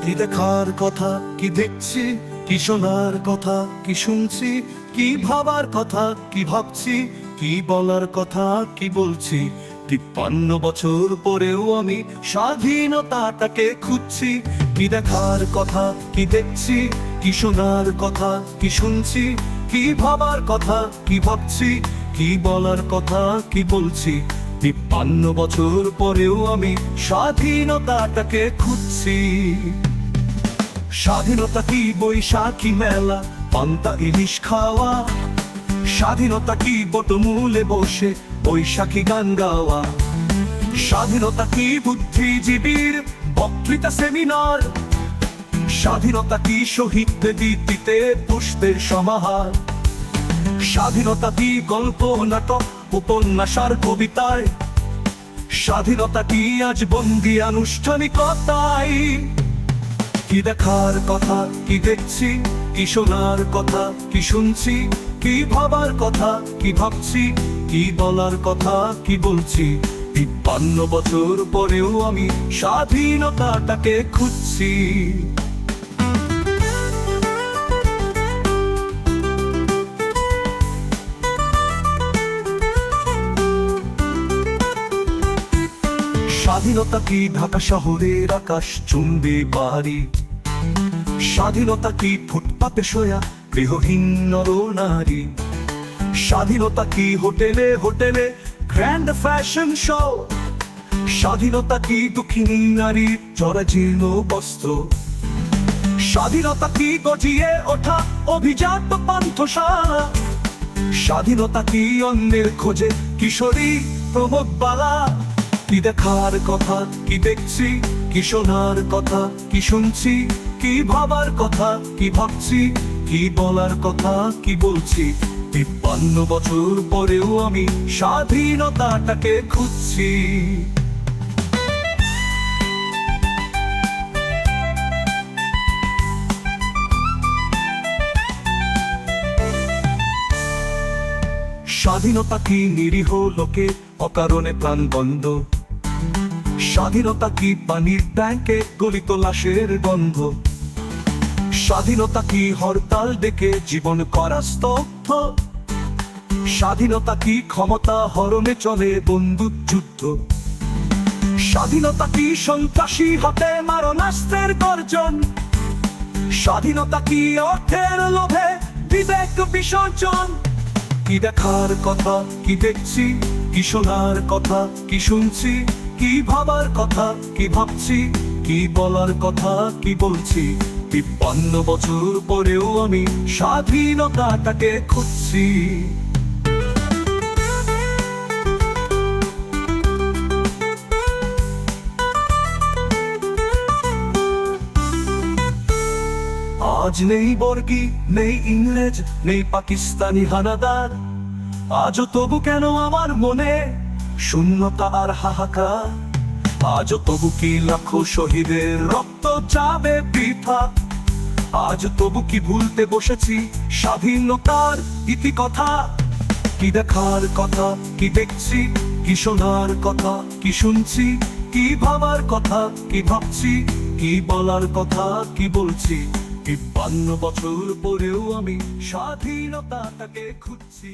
কি দেখার কথা, কি দেখছি, কি শোনার কথা, কি শুনছি, কি ভাবার কথা, কি ভাবছি, কি বলার কথা, কি বলছি। 53 বছর পরেও আমি স্বাধীনতাটাকে খুঁজছি। কি দেখার কথা, কি দেখছি, কি শোনার কথা, কি শুনছি, কি ভাবার কথা, কি ভাবছি, কি বলার কথা, কি বলছি। 53 বছর পরেও আমি স্বাধীনতাটাকে খুঁজছি। স্বাধীনতা কি বৈশাখী মেলা, পান্তা ইলিশ খাওয়া? স্বাধীনতা কি বটমূলে বসে বৈশাখী গান গাওয়া? স্বাধীনতা কি বুদ্ধিজীবীর বক্তৃতা সেমিনার? স্বাধীনতা কি শহীদদের দিতে পুষ্পের সমাহার? স্বাধীনতা কি গল্প, নাটক, উপন্যাস আর কবিতায়? স্বাধীনতা কি আজ বন্দি আনুষ্ঠানিকতায়? কি দেখার কথা, কি দেখছি, কি শোনার কথা, কি শুনছি, কি ভাবার কথা, কি ভাবছি, কি বলার কথা, কি বলছি। 53 বছর পরেও আমি স্বাধীনতাটাকে খুঁজছি। স্বাধীনতা কি ঢাকা শহরের আকাশ চুম্বে বাড়ি? স্বাধীনতা কি ফুটপাতে শোয়া গৃহহীন নরনারী? স্বাধীনতা কি হোটেলে হোটেলে গ্র্যান্ড ফ্যাশন শো? স্বাধীনতা কি দুঃখিনী নারীর জরাজীর্ণ বস্ত্র? স্বাধীনতা কি গজিয়ে ওঠা অভিজাত পান্থশালা? স্বাধীনতা কি অন্যের খোঁজে কিশোরী প্রমোদবালা? কি দেখার কথা, কি দেখছি, কি শোনার কথা, কি শুনছি, কি ভাবার কথা, কি ভাবছি, কি বলার কথা, কি বলছি। 53 বছর পরেও আমি স্বাধীনতাটাকে খুঁজছি। স্বাধীনতা কি নিরীহ লোকে অকারণে প্রাণ বন্ধ? স্বাধীনতা কি পানির ট্যাঙ্কে গলিত লাশের গন্ধ? স্বাধীনতা কি হরতাল ডেকে জীবন করা স্তব্ধ? স্বাধীনতা কি ক্ষমতা হরণে চলে বন্দুক যুদ্ধ? স্বাধীনতা কি সন্ত্রাসী হাতে মারণাস্ত্রের গর্জন? স্বাধীনতা কি অর্থের লোভে বিবেক বিসর্জন? কি দেখার কথা, কি দেখছি, কি শোনার কথা, কি শুনছি, কি ভাবার কথা, কি ভাবছি, কি বলার কথা, কি বলছি। 53 বছর পরেও আমি স্বাধীনতাটাকে খুঁজছি। আজ নেই বর্গী, নেই ইংরেজ, নেই পাকিস্তানি হানাদার। আজও তবু কেন আমার মনে শূন্যতা আর হাহাকার? আজও তবু কি লাখো শহীদের রক্ত যাবে বৃথা? আজ তবু কি ভুলতে বসেছি স্বাধীনতার ইতিকথা? কি দেখার কথা, কি দেখছি, কি শোনার কথা, কি শুনছি, কি ভাবার কথা, কি ভাবছি, কি বলার কথা, কি বলছি। 53 বছর পরেও আমি স্বাধীনতাটাকে খুঁজছি।